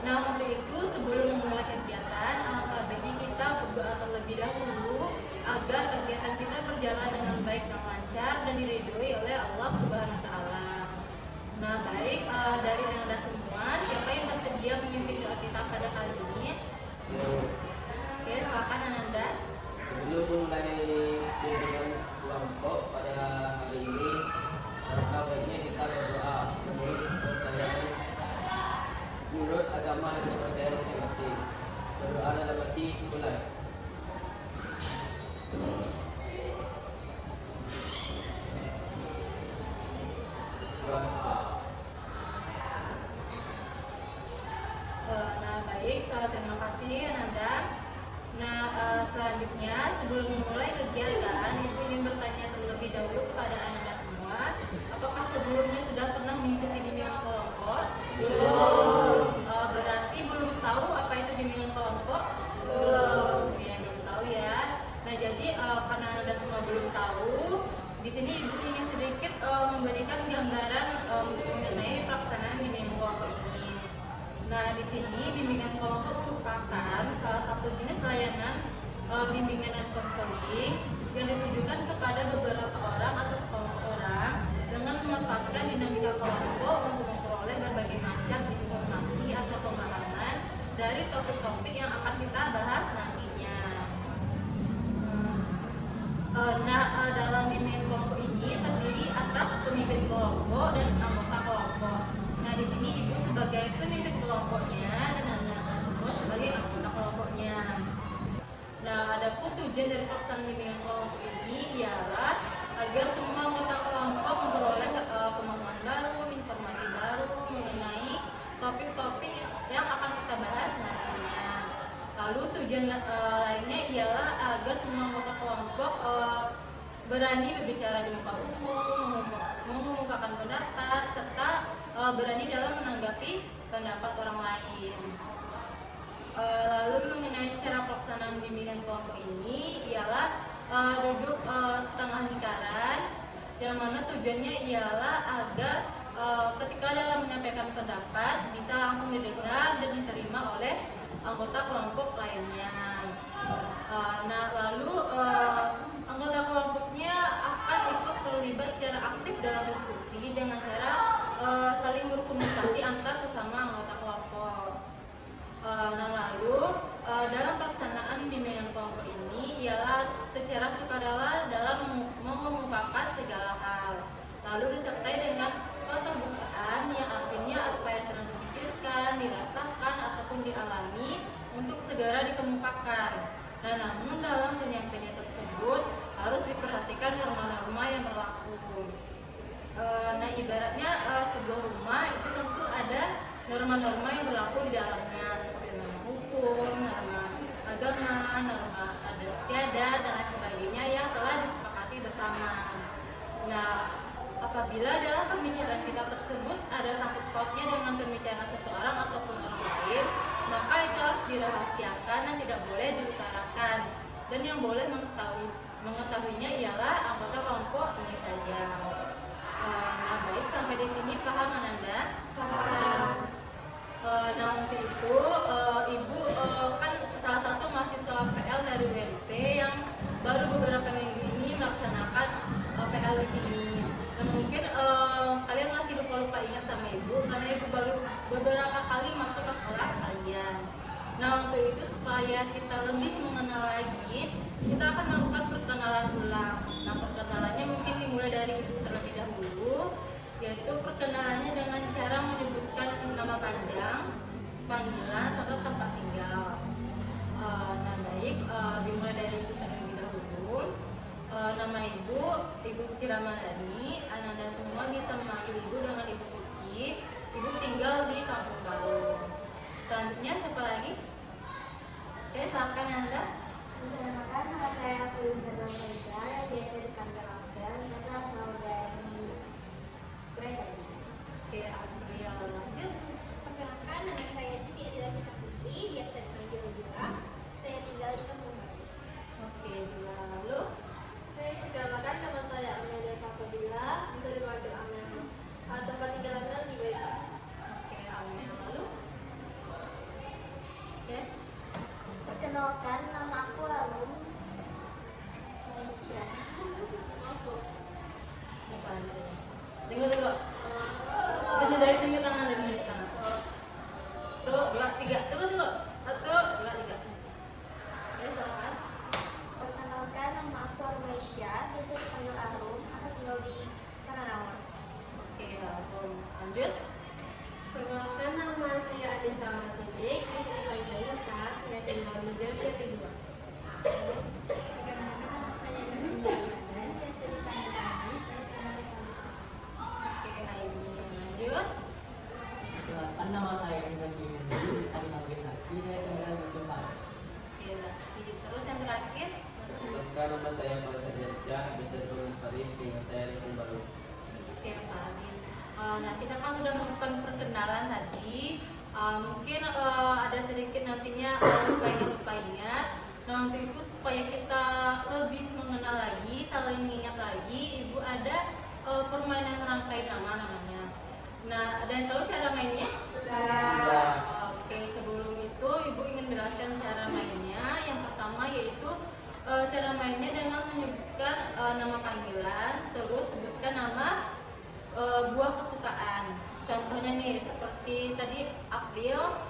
Nah, untuk itu sebelum memulai kegiatan, alangkah baiknya kita berdoa terlebih dahulu agar kegiatan kita berjalan dengan baik dan lancar dan diridhoi oleh Allah Subhanahu wa taala. Nah, baik, dari Anda semua, siapa yang bersedia memimpin doa kita pada kali ini? Oke, silakan Ananda. Sebelum memulai bimbingan kelompok pada hari ini, alangkah baiknya kita berdoa menurut agama yang kita percaya masing-masing. Berdoa dalam hati mulai. Doa selesai. Nah, baik, terima kasih Ananda. Nah, selanjutnya sebelum memulai kegiatan, Ibu ingin bertanya terlebih dahulu kepada Ananda semua, apakah sebelumnya sudah pernah mengikuti bimbingan kelompok? Belum. Berarti belum tahu apa itu bimbingan kelompok? Belum. Ya, belum tahu ya. Nah, jadi karena Ananda semua belum tahu, di sini Ibu ingin sedikit memberikan gambaran mengenai pelaksanaan bimbingan kelompok ini. Nah, di sini bimbingan kelompok merupakan salah satu jenis layanan bimbingan dan konseling yang ditujukan kepada beberapa orang atau sekelompok orang dengan memanfaatkan dinamika kelompok untuk memperoleh berbagai macam informasi atau pemahaman dari topik-topik yang akan kita bahas nantinya. Dalam bimbingan kelompok ini terdiri atas pemimpin kelompok dan anggota kelompok. Nah, di sini Ibu sebagai pemimpin kelompoknya dan anak-anak semua sebagai anggota kelompoknya. Nah, adapun tujuan dari pelaksanaan bimbingan kelompok ini ialah agar semua anggota kelompok memperoleh pemahaman baru, informasi baru mengenai topik-topik yang akan kita bahas nantinya. Lalu tujuan lainnya ialah agar semua anggota kelompok berani berbicara di muka umum, mengungkapkan pendapat, serta berani dalam menanggapi pendapat orang lain. Lalu mengenai cara pelaksanaan bimbingan kelompok ini ialah duduk setengah lingkaran, yang mana tujuannya ialah agar ketika dalam menyampaikan pendapat bisa langsung didengar dan diterima oleh anggota kelompok lainnya. Lalu anggota kelompoknya akan ikut terlibat secara aktif dalam diskusi dengan cara saling berkomunikasi antar sesama anggota kelompok. Dalam pelaksanaan bimbingan kelompok ini ialah secara sukarela dalam mengemukakan segala hal, lalu disertai dengan keterbukaan yang artinya apa yang sedang dipikirkan, dirasakan ataupun dialami untuk segera dikemukakan. Nah, namun dalam penyampaian tersebut harus diperhatikan norma-norma yang berlaku. Ibaratnya sebuah rumah itu tentu ada norma-norma yang berlaku di dalamnya, seperti norma hukum, norma agama, norma adat istiadat dan lain sebagainya yang telah disepakati bersama. Nah, apabila dalam pembicaraan kita tersebut ada sangkut pautnya dengan pembicaraan seseorang ataupun orang lain, maka itu harus dirahasiakan dan tidak boleh diutarakan. Dan yang boleh mengetahuinya ialah anggota kelompok ini saja. Baik, sampai di sini paham Ananda? Paham. Untuk itu, Ibu kan salah satu mahasiswa PL dari UNP yang baru beberapa minggu ini melaksanakan PL di sini. Dan mungkin kalian masih lupa ingat sama Ibu karena Ibu baru beberapa kali masuk ke kelas kalian. Nah, untuk itu supaya kita lebih mengenal lagi, kita akan melakukan perkenalan ulang. Nah, perkenalannya mungkin dimulai dari Ibu terlebih dahulu, yaitu perkenalannya dengan cara menyebutkan nama panjang, panggilan, serta tempat tinggal. Dimulai dari Ibu terlebih dahulu. Nama Ibu Suci Ramadhani. Ananda semua bisa memanggil Ibu dengan Ibu Suci. Ibu tinggal di Kampung Baru. Selanjutnya siapa lagi? Oke, silakan Anda. Perkenalkan, nama saya Felisa Ramadhan yang biasa dipanggil Abel. Saya asal dari Gereja. Oke, April. Lanjut. Perkenalkan, nama saya Siti Adila Kita Putri, biasa dipanggil Jula. Saya tinggal di Kampung Baru. Oke, Jula. Lalu Perkenalkan, nama saya Amelia Safadila, bisa dipanggil Amel. Tempat tinggal Amel di Bebas. oke, Amel. Lalu Tunggu. Tunjuk tangan. Satu, dua, tiga. Tunggu. Satu, dua, tiga. Ya, silakan. Perkenalkan, nama aku Armeisya, biasa dipanggil Arum, aku tinggal di Karangawan. Oke, lanjut. Perkenalkan, nama saya Adisa Sidik, biasa dipanggil Nisa, saya tinggal di Jogja kedua. Perkenalkan, nama saya Nanda dan biasa dipanggil Adi, saya tinggal di Karangawan. Oke, Haini, lanjut. Perkenalkan, nama saya Rizal Gimendi, bisa dipanggil Sakti, saya tinggal di Jepang. Oke, Laki. Terus yang terakhir. Perkenalkan, nama saya Faris Diansyah, biasa dipanggil Faris, dengan saya Rifan Baru. Oke, Pak Aris. Nah, kita kan sudah melakukan perkenalan tadi. Mungkin ada sedikit nantinya lupa ingat. Nah, untuk itu supaya kita lebih mengenal lagi, saling mengingat lagi, Ibu ada permainan rangkai nama namanya. Nah, ada yang tahu cara mainnya? Ya. Oke, sebelum itu Ibu ingin menjelaskan cara mainnya. Yang pertama yaitu cara mainnya dengan menyebutkan nama panggilan, terus sebutkan nama buah kesukaan. Contohnya nih, seperti tadi April,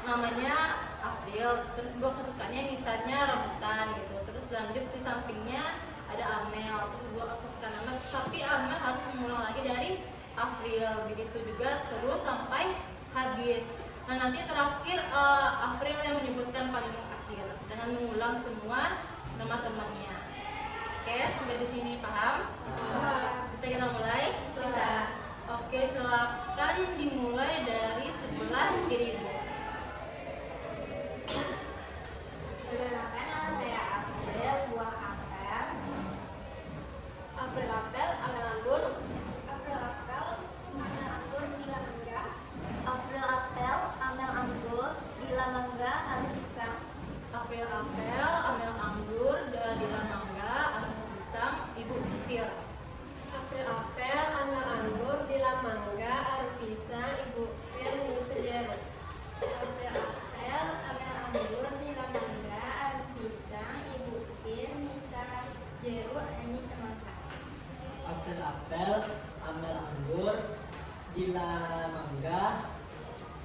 namanya April, terus buah kesukaannya misalnya rambutan gitu. Terus lanjut di sampingnya ada Amel, terus buah kesukaan Amel, tapi Amel harus mengulang lagi dari April, begitu juga terus sampai habis. Nah, nanti terakhir April yang menyebutkan paling akhir dengan mengulang semua nama temannya. Oke, sampai di sini paham? Bisa kita mulai? Bisa. Oke, silakan dimulai dari sebelah kiri Ibu. Perkenalkan, nama saya April, buah apel. Apel, amel anggur. April apel, amel anggur, gila mangga. April apel, amel anggur, gila mangga, adu pisang. April apel, amel anggur, dila mangga, anu pisang, Ibu petir. April apel, amel anggur, gila mangga, adu pisang, ibu petir, nisa jeruk. April apel, amel anggur, gila mangga, adu pisang, ibu petir, nisa jeruk, ini semangka. Apel, amel anggur, gila mangga,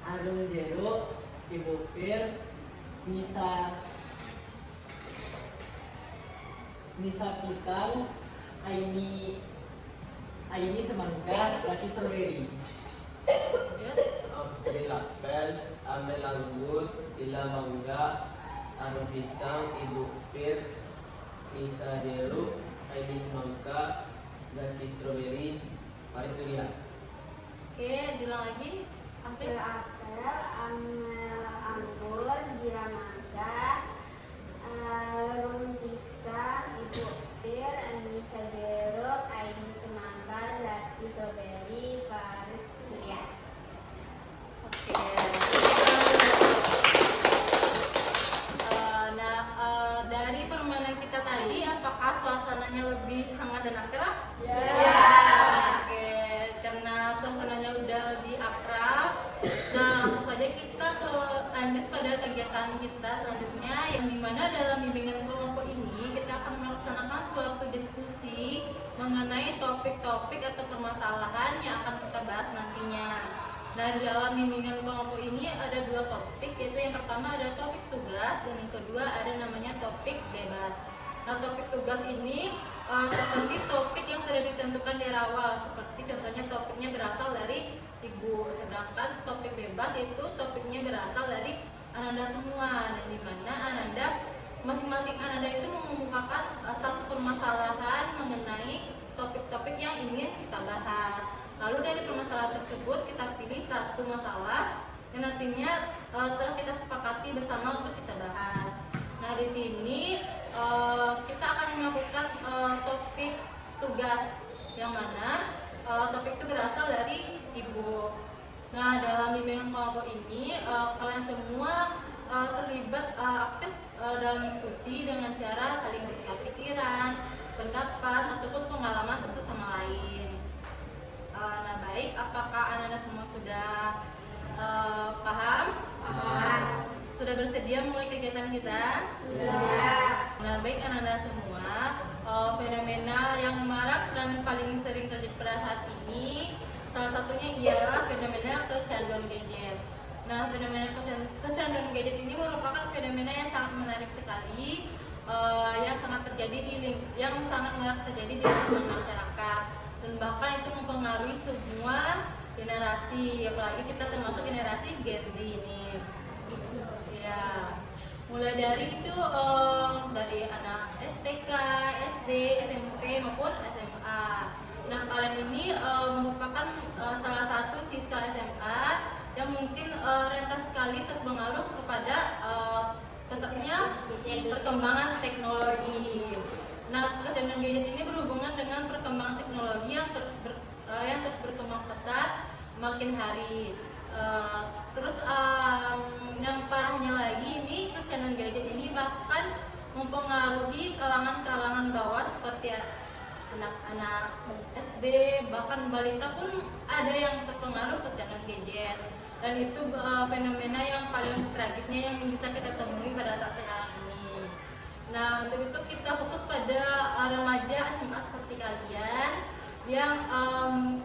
arum jeruk, ibu pir, nisa pisang, aini semangka, laki strawberry. Ya. April apel, amel anggur, gila mangga, arum pisang, ibu pir, nisa jeruk, aini semangka, Daki stroberi, Faris durian. Oke, diulang lagi. April apel, amel anggur, gila mangga, arum pisang, ibu petir, nisa jeruk, aini semangka, laki strawberry, Faris durian. Oke. Dari permainan kita tadi, apakah suasananya lebih hangat dan akrab? Ya. Oke, karena suasananya udah lebih akrab. Nah, langsung saja kita lanjut pada kegiatan kita selanjutnya, yang dimana dalam bimbingan kelompok ini kita akan melaksanakan suatu diskusi mengenai topik-topik atau permasalahan yang akan kita bahas nantinya. Nah, di dalam bimbingan kelompok ini ada dua topik, yaitu yang pertama ada topik tugas dan yang kedua ada namanya topik bebas. Nah, topik tugas ini seperti topik yang sudah ditentukan dari awal, seperti contohnya topiknya berasal dari Ibu, sedangkan topik bebas itu topiknya berasal dari Ananda semua, dan di mana Ananda masing-masing Ananda itu mengemukakan satu permasalahan mengenai topik-topik yang ingin kita bahas. Lalu dari permasalahan tersebut kita pilih satu masalah yang nantinya telah kita sepakati bersama untuk kita bahas. Nah, di sini kita akan melakukan topik tugas, yang mana topik itu berasal dari Ibu. Nah, dalam bimbingan kelompok ini kalian semua terlibat aktif dalam diskusi dengan cara saling bertukar pikiran, pendapat, ataupun pengalaman satu sama lain. Nah, baik, apakah anak-anak semua sudah paham? Paham. Sudah bersedia mulai kegiatan kita? Sudah. Nah, baik anak-anak semua, fenomena yang marak dan paling sering terjadi pada saat ini Salah satunya ialah fenomena kecanduan gadget. Nah, fenomena kecanduan gadget ini merupakan fenomena yang sangat menarik sekali, yang sangat marak terjadi di lingkungan masyarakat, dan bahkan itu mempengaruhi semua generasi, apalagi kita termasuk generasi Gen Z ini. Ya, mulai dari itu dari anak STK, SD, SMP maupun SMA. Nah, kalian ini merupakan salah satu siswa SMA yang mungkin rentan sekali terpengaruh kepada pesatnya perkembangan teknologi. Nah, kecanduan gadget ini berhubungan dengan perkembangan teknologi yang terus berkembang pesat makin hari. Terus yang parahnya lagi, ini kecanduan gadget ini bahkan mempengaruhi kalangan-kalangan bawah seperti anak-anak SD, bahkan balita pun ada yang terpengaruh kecanduan gadget. Dan itu fenomena yang paling tragisnya yang bisa kita temui pada saat sekarang ini. Nah, untuk itu kita fokus pada remaja SMA seperti kalian yang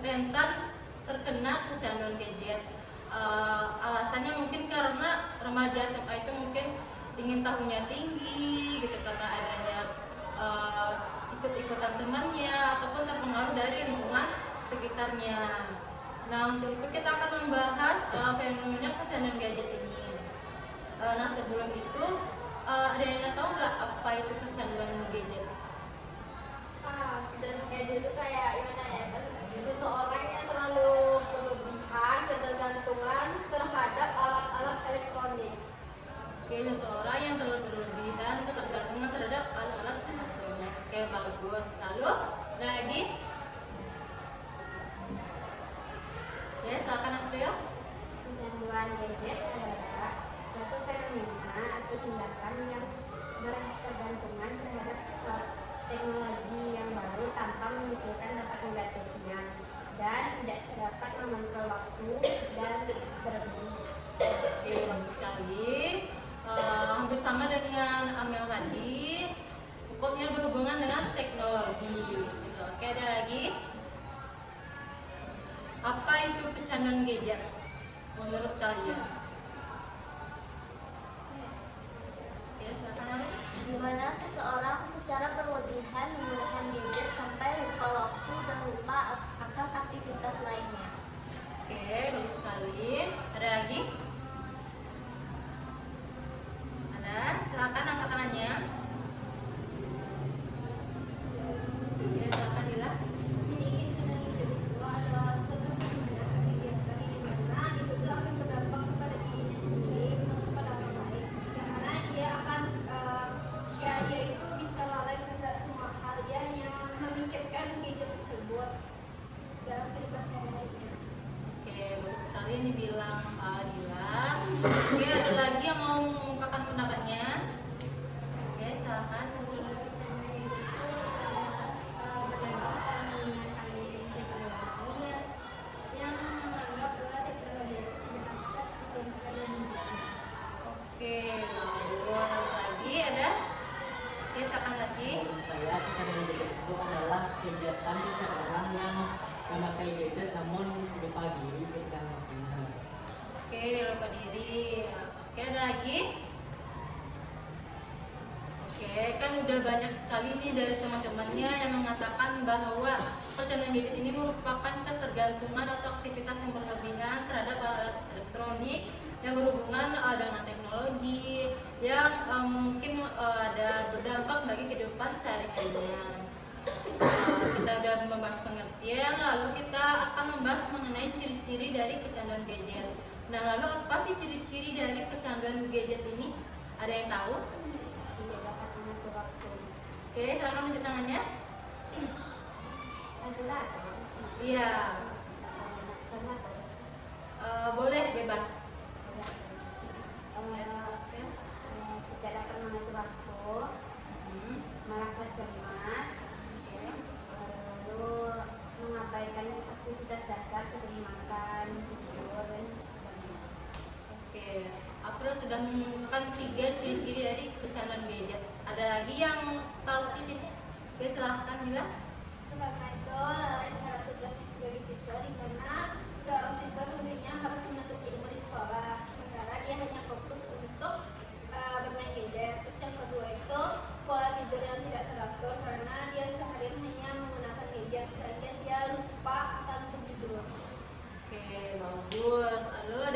rentan terkena kecanduan gadget. Alasannya mungkin karena remaja SMA itu mungkin ingin tahunya tinggi gitu, karena adanya ikut-ikutan temannya ataupun terpengaruh dari lingkungan sekitarnya. Nah, untuk itu kita akan membahas fenomena kecanduan gadget ini. Nah, sebelum itu ada yang tahu nggak apa itu kecanduan gadget? Kecanduan gadget itu kayak gimana ya? Seseorang yang terlalu berlebihan ketergantungan terhadap alat-alat elektronik. Oke, seseorang yang terlalu berlebihan ketergantungan terhadap alat-alat elektronik. Oke, bagus. Lalu ada lagi? Ya, silakan April. Kecanduan gadget adalah suatu fenomena atau tindakan yang berketergantungan terhadap teknologi yang baru tanpa memikirkan dampak negatifnya dan tidak dapat mengontrol waktu dan berhenti. Oke, bagus sekali. Hampir sama dengan Amel tadi, pokoknya berhubungan dengan teknologi. Gitu. Oke, ada lagi? Apa itu kecanduan gadget menurut kalian? Ya, silakan Amel. Di mana seseorang secara berlebihan menggunakan gadget sampai lupa waktu dan lupa akan aktivitas lainnya. Oke, bagus sekali. Ada lagi? Ada? Silakan angkat tangannya. Ya, silakan Dila. Jadi kecanduan gadget itu adalah suatu fenomena kegiatan di mana itu tuh akan berdampak kepada dirinya sendiri bukan kepada orang lain. Karena dia akan dia itu bisa lalai pada semua hal, dia hanya memikirkan gadget tersebut dalam kehidupan sehari-hari. Oke, bagus sekali ini bilang Dila. Oke, ada lagi yang mau mengungkapkan pendapatnya? Oke, silakan. Oke, bagus. Lagi ada? Oke, silakan lagi. Menurut saya kecanduan gadget itu adalah kegiatan seseorang yang memakai gadget namun lupa diri ketika melakukannya. Oke, lupa diri. Oke, ada lagi? Oke, kan udah banyak sekali nih dari teman-temannya yang mengatakan bahwa kecanduan gadget ini merupakan ketergantungan atau aktivitas yang berlebihan terhadap alat elektronik yang berhubungan dengan teknologi yang mungkin ada berdampak bagi kehidupan sehari-harinya. Kita udah membahas pengertian, lalu kita akan membahas mengenai ciri-ciri dari kecanduan gadget. Nah, lalu apa sih ciri-ciri dari kecanduan gadget ini? Ada yang tahu? Tidak dapat mengatur waktu. Oke, silakan tunjuk tangannya. Adalah Iya, boleh bebas. tidak dapat mengatur waktu, merasa cemas, lalu mengabaikan aktivitas dasar seperti makan, tidur, dan sebagainya. Oke, April sudah mengumumkan 3 ciri-ciri dari kecanduan gadget. Ada lagi yang tahu ciri-cirinya? Oke, silahkan Dila. Pertama itu lalai terhadap tugasnya sebagai siswa, di mana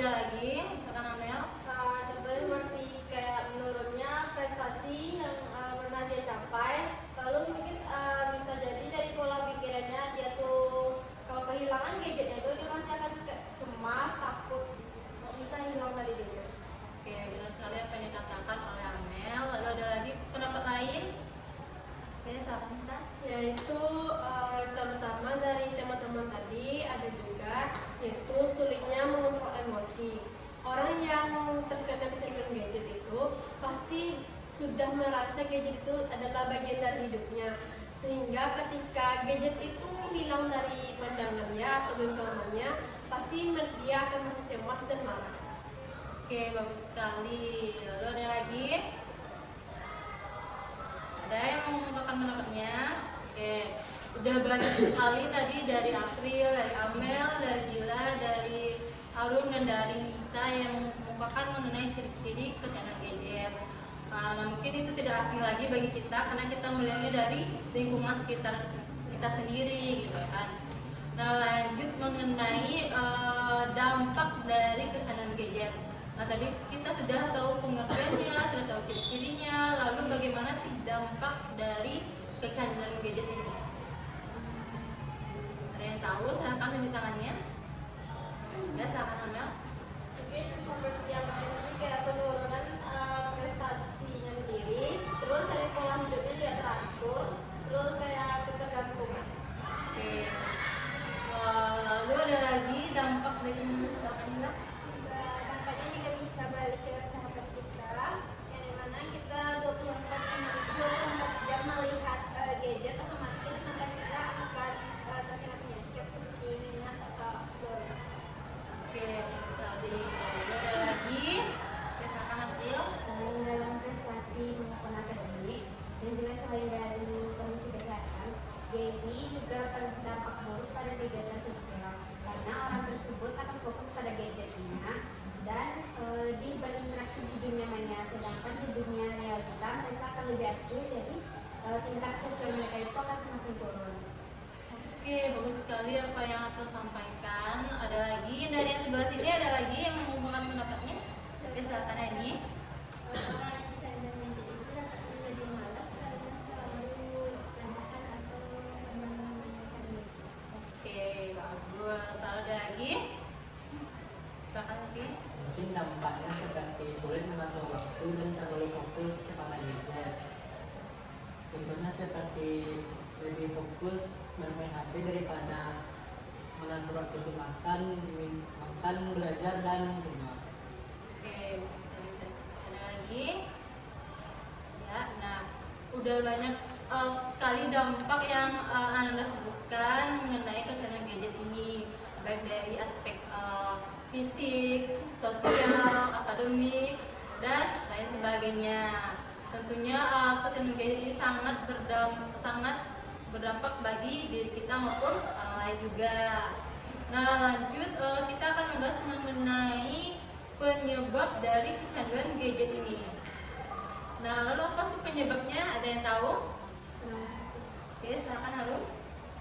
ada lagi, misalkan Amel. Contohnya seperti kayak menurunnya prestasi yang pernah dia capai, lalu mungkin bisa jadi dari pola pikirannya dia tuh kalau kehilangan gadgetnya tuh dia pasti akan cemas, takut bisa hilang dari gadget. Oke, benar sekali apa yang dikatakan oleh Amel. Lalu ada lagi pendapat lain? Oke, silakan Nisa. Yaitu terutama dari teman-teman tadi ada juga yaitu sulitnya mengontrol emosi. Orang yang terkena kecanduan gadget itu pasti sudah merasa gadget itu adalah bagian dari hidupnya, sehingga ketika gadget itu hilang dari pandangannya atau genggamannya pasti dia akan merasa cemas dan marah. Oke, bagus sekali. Lalu ada lagi? Ada yang mau mengungkapkan pendapatnya? Oke, udah banyak sekali tadi dari April, dari Amel, dari Dila, dari Arun, dan dari Nisa yang mengungkapkan mengenai ciri-ciri kecanduan gadget. Nah, mungkin itu tidak asing lagi bagi kita karena kita melihatnya dari lingkungan sekitar kita sendiri, gitu kan. Nah, lanjut mengenai dampak dari kecanduan gadget. Nah, tadi kita sudah tahu pengertiannya, sudah tahu ciri-cirinya, lalu bagaimana sih dampak dari kecanduan gadget ini? Ada yang tahu? Silahkan tunjuk tangannya. Ya, silakan Amel. Mungkin seperti yang tadi kayak penurunan prestasinya sendiri, terus dari pola hidupnya dia teratur, terus kayak ketergantungan. Oke. Lalu ada lagi dampak dari misalkan Nila. Dampaknya juga bisa balik ke sahabat kita, yang dimana kita 24 jam melihat gadget, otomatis maka kita akan terkena penyakit seperti minus atau osteoartritis. Oke, bagus sekali. Lalu ada lagi. Ya, silakan April. Selain dalam prestasi maupun akademik dan juga selain dari kondisi kesehatan, jadi juga berdampak buruk pada kegiatan sosial karena orang tersebut akan fokus pada gadgetnya dan berinteraksi di dunia maya, sedangkan di dunia realita mereka akan lebih aktif, jadi tingkat sosial mereka itu akan semakin turun. Oke, bagus sekali apa yang aku sampaikan. Ada lagi dari yang sebelah sini, ada lagi yang mengumumkan pendapatnya. Oke, silakan Eni. Orang yang kecanduan gadget itu dapat menjadi malas karena selalu menanyakan atau sering menggunakan gadget. Oke, bagus. Lalu ada lagi? Silakan lagi. Mungkin dampaknya seperti sulit mengatur waktu dan terlalu fokus kepada gadget. Contohnya seperti lebih fokus bermain HP daripada mengatur waktu untuk makan, belajar dan rumah. Oke, bagus sekali. Ada lagi? Ya, nah, udah banyak sekali dampak yang Anda sebutkan mengenai kecanduan gadget ini, baik dari aspek fisik, sosial, akademik, dan lain sebagainya. Tentunya kecanduan gadget ini sangat berdampak bagi diri kita maupun orang lain juga. Nah, lanjut kita akan membahas mengenai penyebab dari kecanduan gadget ini. Nah, lalu apa sih penyebabnya? Ada yang tahu? Oke, silakan Harun.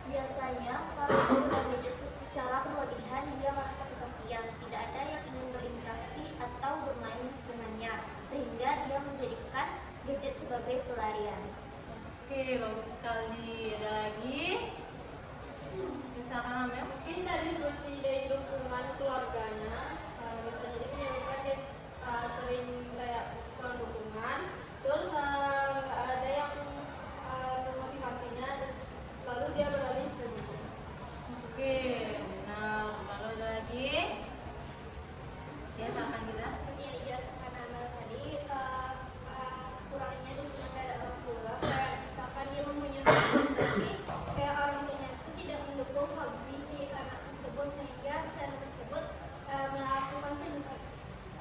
Biasanya para pengguna gadget secara berlebihan dia merasa kesepian, tidak ada yang ingin berinteraksi atau bermain dengannya, sehingga dia menjadikan gadget sebagai pelarian. Oke, bagus sekali. Ada lagi? Misalkan Amel. Mungkin dari seperti dari dukungan keluarganya, bisa jadi menyebabkan dia sering kayak kurang dukungan, terus nggak ada yang memotivasinya, dan lalu dia beralih ke buku. Oke, benar. Lalu ada lagi? Ya, silakan kita. Seperti yang dijelaskan Amel tadi, kurangnya dukungan dari orang tua, kayak misalkan dia mempunyai hobi, tapi kayak orang tuanya itu tidak mendukung hobi si anak tersebut, sehingga si anak tersebut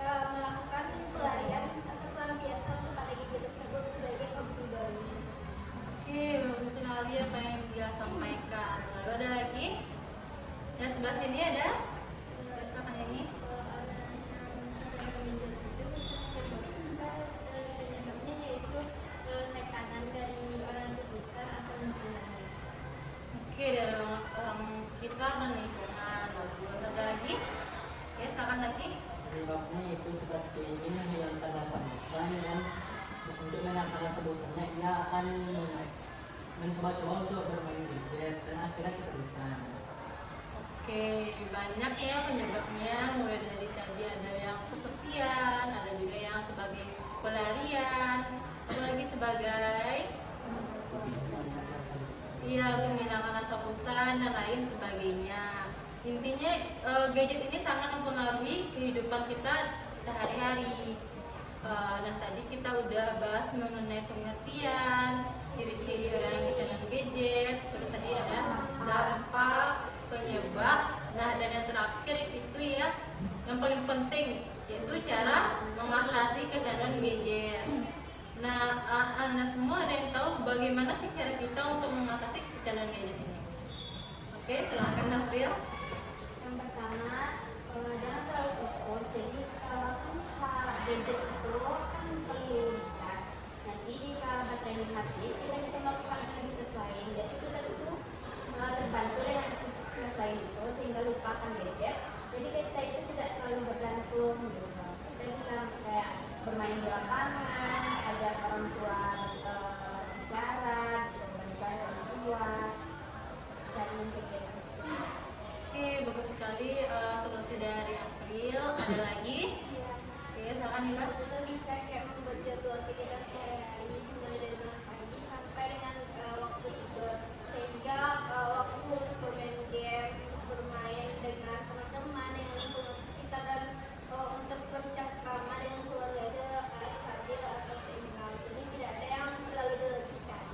melakukan pelarian atau pelampiasan kepada gadget tersebut sebagai hobi pribadi. Oke, bagus sekali apa yang dia sampaikan. Lalu ada lagi? Yang sebelah sini ada? Ya, silakan ini. Penyebabnya yaitu tekanan dari orang sekitar atau lingkungan. Oke, dari orang sekitar dan lingkungan. Lalu ada lagi? Ya, silakan silakan lagi. Penyebabnya itu seperti ini menghilangkan rasa bosan dan untuk menghilangkan rasa bosannya ia akan mencoba-coba untuk bermain gadget dan akhirnya kita bosan. Oke, banyak ya penyebabnya, mulai dari tadi ada yang kesepian, ada juga yang sebagai pelarian, apalagi sebagai menghilangkan rasa bosan dan lain sebagainya. Intinya gadget ini sangat mempengaruhi kehidupan kita sehari-hari. Nah tadi kita udah bahas mengenai pengertian, ciri-ciri orang yang kecanduan gadget, terus tadi ada dampak, penyebab, nah dan yang terakhir itu ya yang paling penting yaitu cara mengatasi kecanduan gadget. Nah, Anda semua ada yang tahu bagaimana sih cara kita untuk mengatasi kecanduan gadget ini? Oke, silakan April. Yang pertama, jangan terlalu fokus. Jadi kan gadget itu kan perlu dicas. Nanti jika baterainya habis, kita bisa melakukan aktivitas lain. Jadi kita itu terbantu dengan aktivitas lain itu sehingga lupakan gadget. Jadi kita itu tidak terlalu bergantung. Gitu. Kita bisa kayak bermain di lapangan, ajak orang tua bicara, gitu, berbicara orang tua, cari kegiatan. Oke, bagus sekali solusi dari April. Ada lagi? Oke, silakan Nila. Kita bisa kayak membuat jadwal aktivitas sehari-hari mulai dari bangun pagi sampai dengan waktu tidur, sehingga waktu untuk bermain game, untuk bermain dengan teman-teman, dengan lingkungan sekitar, dan untuk bercengkrama dengan keluarga itu stabil atau seimbang. Jadi tidak ada yang terlalu dilebihkan.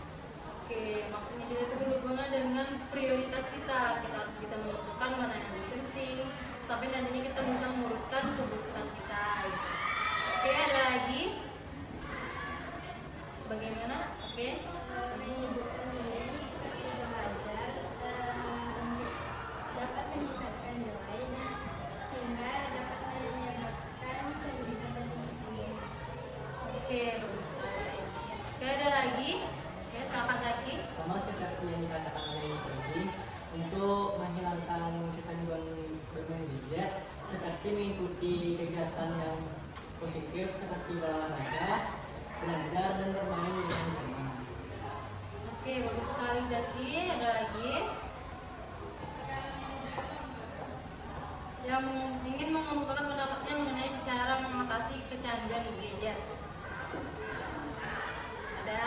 Oke, maksudnya kita itu berhubungan dengan prioritas kita. Kita harus bisa menentukan mana yang lebih penting, sampai nantinya kita bisa mengurutkan kebutuhan kita. Gitu. Oke, ada lagi? Bagaimana? Oke. Menyibukkan diri seperti belajar untuk dapat meningkatkan nilai sehingga dapat menyebabkan pendidikan tinggi. Oke, bagus sekali. Oke, ada lagi? Oke, silakan lagi. Sama seperti yang dikatakan oleh tadi, untuk menghilangkan kecanduan bermain gadget seperti mengikuti kegiatan yang positif seperti berolahraga, belajar dan bermain dengan teman. Oke, bagus sekali Zaki. Ada lagi? Yang ingin mengemukakan pendapatnya mengenai cara mengatasi kecanduan gadget. Ada?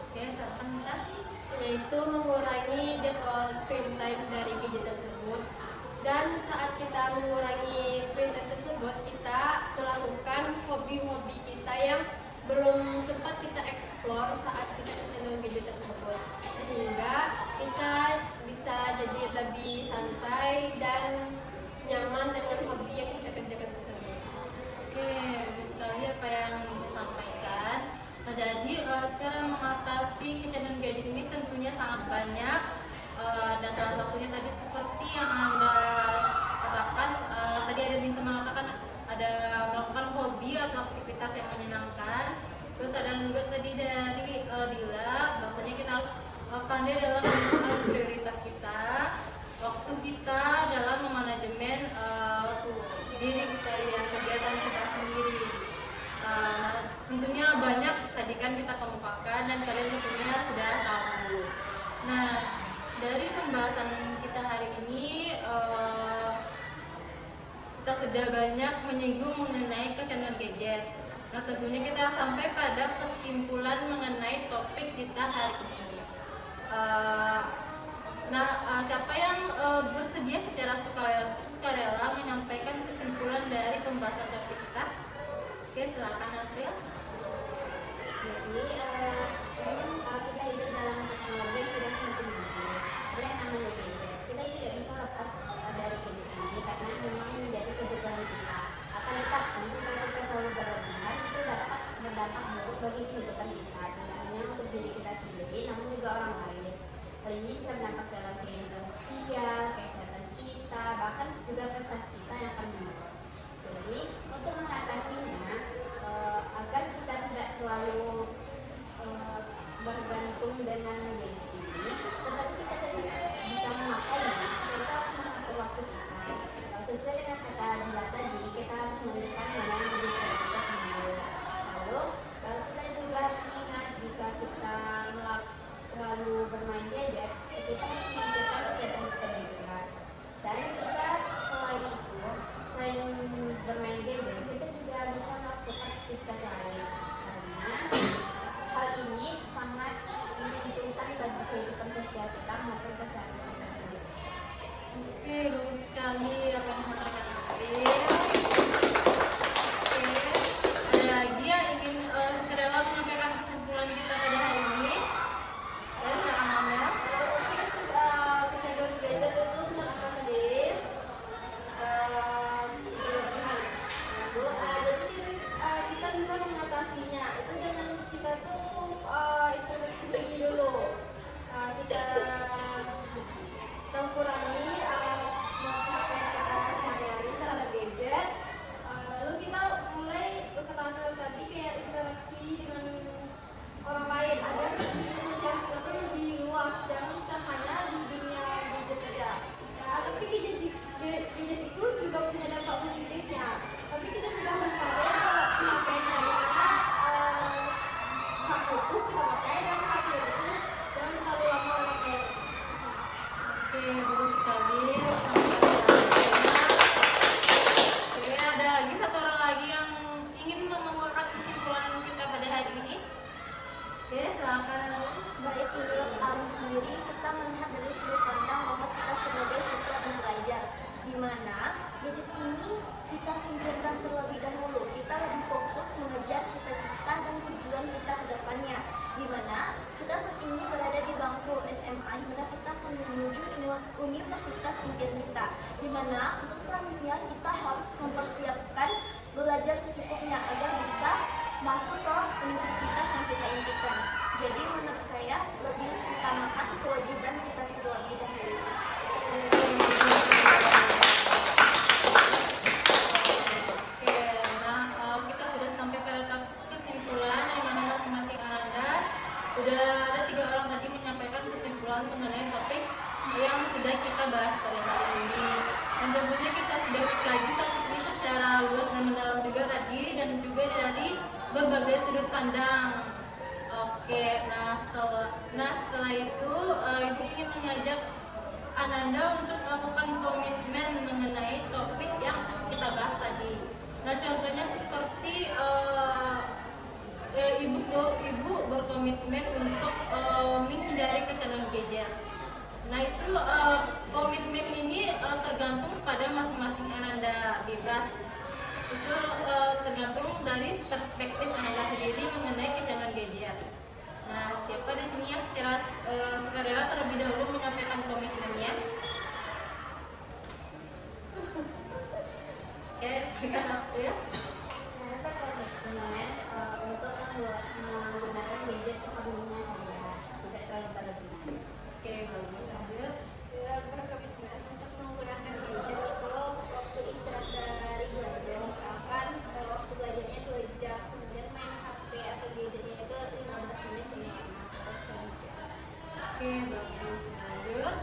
Oke, silakan Nisa. Yaitu mengurangi jadwal screen time dari gadget tersebut. Dan saat kita mengurangi screen time tersebut, kita melakukan hobi-hobi kita yang belum sempat kita explore saat kita kecanduan gadget tersebut, sehingga kita bisa jadi lebih santai dan nyaman dengan hobi yang kita kerjakan tersebut. Oke, bagus sekali apa yang disampaikan. Nah, jadi cara mengatasi kecanduan gadget ini tentunya sangat banyak. Dan salah satunya tadi seperti yang Anda katakan, tadi ada bisa mengatakan ada melakukan hobi atau aktivitas yang menyenangkan. Terus ada juga tadi dari Dila, bahwasanya kita harus pandai dalam menentukan prioritas kita, waktu kita dalam memanajemen diri kita ya, kegiatan kita sendiri. Nah, tentunya banyak tadi kan kita kemukakan dan kalian tentunya sudah tahu. Nah, dari pembahasan kita hari ini kita sudah banyak menyinggung mengenai kecanduan gadget. Nah, tentunya kita sampai pada kesimpulan mengenai topik kita hari ini. Siapa yang bersedia secara sukarela menyampaikan kesimpulan dari pembahasan topik kita? Oke, silakan April. Jadi memang kita hidup dalam teknologi yang sudah semakin maju. Ada yang namanya gadget. Kita tidak bisa lepas dari gadget ini karena memang menjadi kebutuhan kita. Akan tetapi jika kita terlalu berlebihan itu dapat berdampak buruk bagi kehidupan kita, tidak hanya untuk diri kita sendiri, namun juga orang lain. Hal ini bisa berdampak dalam kehidupan sosial, kesehatan kita, bahkan juga prestasi kita yang akan menurun. Jadi untuk mengatasinya agar kita tidak terlalu bergantung dengan gadget ini, bagus sekali. Oke, ada lagi satu orang lagi yang ingin mengemukakan kesimpulan kita pada hari ini. Oke, silakan. Baik, menurut Alim sendiri, kita melihat dari sudut pandang bahwa kita sebagai siswa dan belajar, di mana gadget ini kita singkirkan terlebih dahulu. Kita lebih fokus mengejar cita-cita dan tujuan kita ke depannya, di mana kita saat ini berada di bangku SMA, di mana kita akan menuju universitas impian kita, di mana untuk selanjutnya kita harus mempersiapkan belajar secukupnya agar bisa masuk ke universitas yang kita impikan. Jadi menurut saya lebih utamakan kewajiban kita terlebih dahulu. Oke, nah kita sudah sampai pada tahap kesimpulan yang mana masing-masing Ananda udah ada 3 orang tadi menyampaikan kesimpulan mengenai topik yang sudah kita bahas pada hari ini. Dan tentunya kita sudah mengkaji topik ini secara luas dan mendalam juga tadi, dan juga dari berbagai sudut pandang. Oke, nah setelah itu Ibu ingin mengajak Ananda untuk melakukan komitmen mengenai topik yang kita bahas tadi. Nah, contohnya seperti ibu berkomitmen untuk menghindari kecanduan gadget. Nah, itu komitmen ini tergantung pada masing-masing Ananda, bebas. Itu tergantung dari perspektif Ananda sendiri mengenai kecanduan gadget. Nah, siapa di sini yang secara sukarela terlebih dahulu menyampaikan komitmennya? Oke, silakan April. Saya berkomitmen untuk menggunakan gadget sepenuhnya saja, tidak terlalu berlebihan. Oke, bagus. Lanjut. Saya berkomitmen untuk menggunakan gadget itu waktu istirahat dari belajar, misalkan waktu belajarnya 2 jam, kemudian main HP atau gadgetnya itu 15 menit atau setengah jam. Oke, bagus. Lanjut.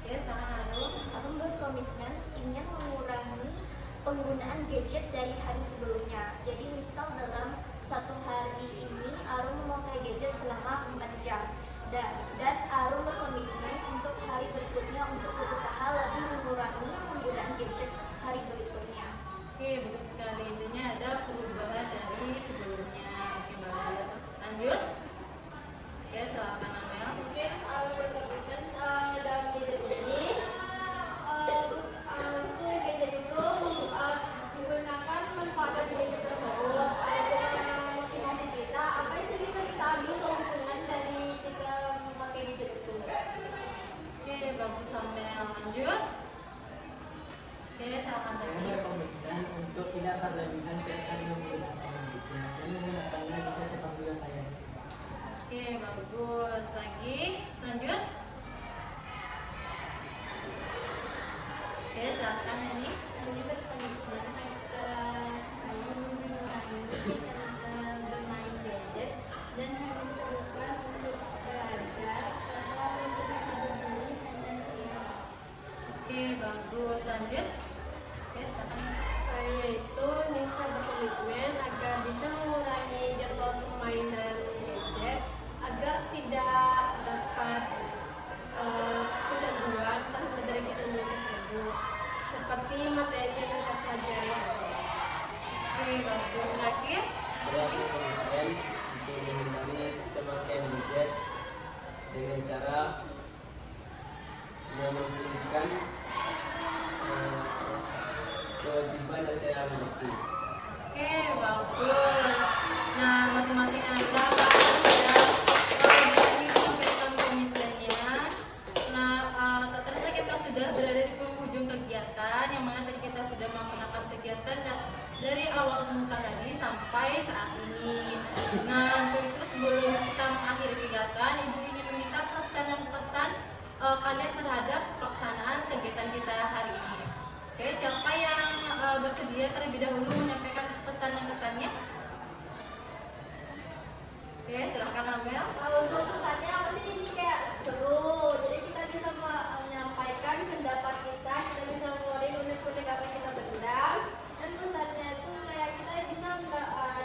Oke, silakan Arul. Aku berkomitmen ingin mengurangi penggunaan gadget dari hari sebelumnya. Jadi misal dalam 1 hari ini Arum memakai gadget selama 4 jam. Dan Arum berkomitmen untuk hari berikutnya untuk berusaha lebih mengurangi penggunaan gadget hari berikutnya. Oke, bagus sekali. Intinya ada perubahan dari sebelumnya. Oke, bagus. Lanjut. Oke, silakan Amel. Mungkin berkomitmen dalam gadget ini untuk gadget itu menggunakan manfaat dari gadget tersebut, ada motivasi kita apa yang bisa kita ambil keuntungan dari kita memakai gadget itu. Oke, bagus Amel. Lanjut. Oke, silakan Saya Tati. berkomitmen untuk tidak berlebihan ketika menggunakan gadget dan menggunakannya jika seperti saya. Oke, bagus. Lagi. Lanjut. Oke, silakan ini. Ini berkomitmen saya mengurangi kegiatan bermain gadget dan hanya diperlukan untuk belajar serta untuk menghibur diri dan istirahat. Oke, bagus. Lanjut. Oke, silakan. Yaitu Nisa berkomitmen agar bisa mengurangi jadwal permainan gadget agar tidak dapat kecanduan terhindar dari kecanduan tersebut seperti materi yang kita pelajari. Oke, bagus. Terakhir. Saya berkomitmen untuk menghindari pemakaian gadget dengan cara mementingkan kewajiban yang saya miliki. Oke, bagus. Nah, masing-masing Ananda sudah berani menyampaikan komitmennya. Nah, tak terasa kita sudah berada di penghujung kegiatan, yang mana tadi kita sudah melaksanakan kegiatan dari awal muka tadi sampai saat ini. Nah, untuk itu sebelum kita mengakhiri kegiatan, Ibu ingin meminta pesan dan pesan kalian terhadap pelaksanaan kegiatan kita hari ini. Oke, siapa yang bersedia terlebih dahulu menyampaikan pesan dan kesannya? Oke, silakan Amel. Untuk kesannya apa sih, ini kayak seru, jadi kita bisa menyampaikan pendapat kita bisa mengeluarkan unek-unek apa yang kita benar, dan pesannya itu kayak kita bisa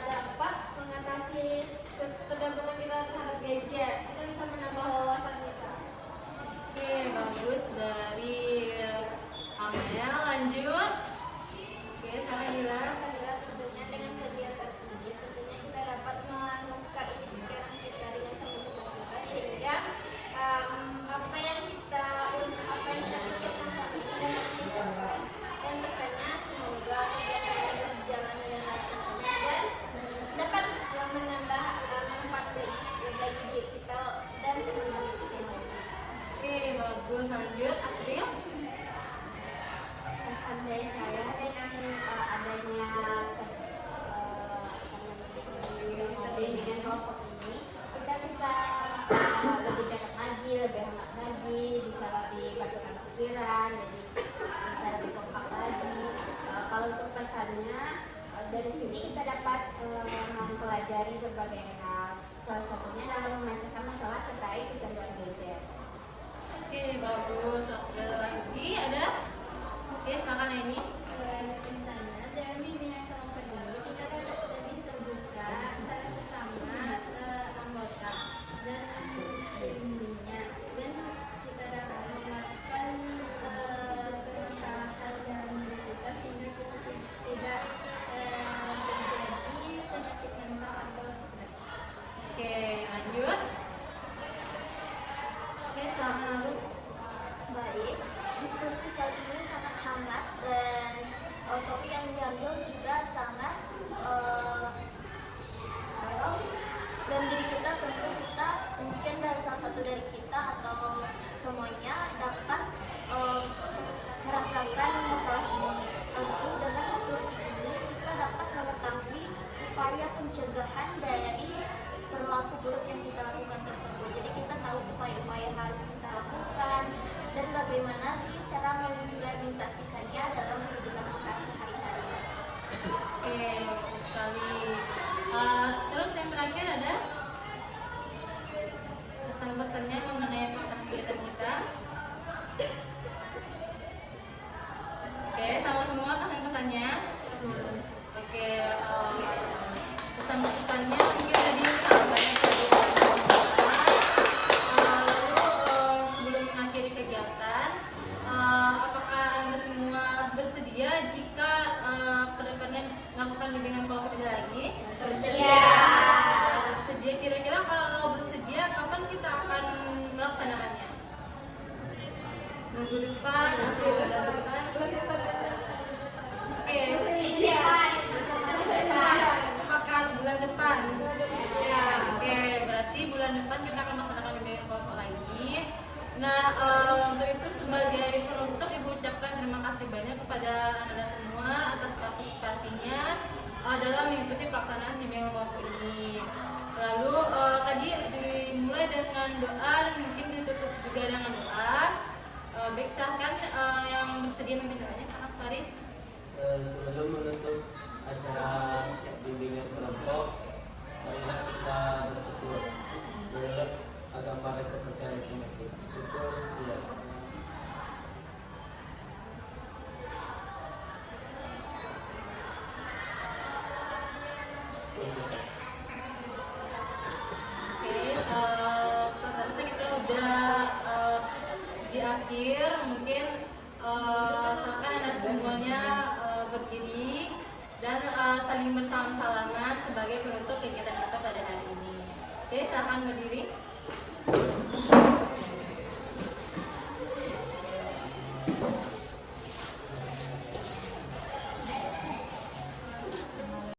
dapat mengatasi ketergantungan kita terhadap gadget, kita bisa menambah wawasan kita. Oke, bagus. kegiatan, jadi bisa lebih kompak lagi. Kalau untuk pesannya, dari sini kita dapat mempelajari berbagai hal. Salah satunya dalam memecahkan masalah terkait kecanduan gadget. Oke, bagus. Ada lagi? Ada? Oke, silakan ini. Di sana dalam bimbingan kelompok ini kita dapat lebih terbuka antara sesama anggota dan bimbingnya, dan kita dapat melakukan permasalahan dalam diri kita sehingga kita tidak terjadi penyakit mental atau stres. Oke, lanjut. Oke, silakan Aru. Baik, diskusi kali ini sangat hangat dan topik yang diambil juga sangat dan diri kita tentu kita mungkin dari salah satu dari kita atau semuanya dapat merasakan masalah ini. Tentu dengan diskusi ini kita dapat mengetahui upaya pencegahan dari perilaku buruk yang kita lakukan tersebut. Jadi kita tahu upaya-upaya yang harus kita lakukan dan bagaimana sih cara mengimplementasikannya dalam kehidupan kita sehari-hari. Oke, bagus sekali. Terus yang terakhir ada pesan-pesannya mengenai pelaksanaan kegiatan kita. Oke, sama semua pesan-pesannya. Oke, pesan-pesannya mungkin tadi banyak dari sebelum mengakhiri kegiatan, apakah Anda semua bersedia jika kedepannya melakukan bimbingan kelompok ini lagi? Bersedia. Bersedia. Kira-kira kalau bersedia, kapan kita akan melaksanakannya? Minggu depan atau bulan depan? Oke, sepakat bulan depan. Ya, oke, berarti bulan depan kita akan melaksanakan bimbingan kelompok lagi. Nah, untuk itu sebagai penutup Ibu ucapkan terima kasih banyak kepada Anda semua atas partisipasinya dalam mengikuti pelaksanaan bimbingan kelompok ini. Lalu tadi dimulai dengan doa dan mungkin ditutup juga dengan doa. Baik, silahkan yang bersedia memimpin doanya, sangat Faris. Sebelum menutup acara bimbingan kelompok, marilah kita bersyukur menurut agama dan kepercayaan masing-masing. Syukur tidak. Oke, terasa kita udah di akhir. Mungkin silakan Anda semuanya berdiri dan saling bersalam-salaman sebagai penutup kegiatan kita pada hari ini. Oke, silakan berdiri.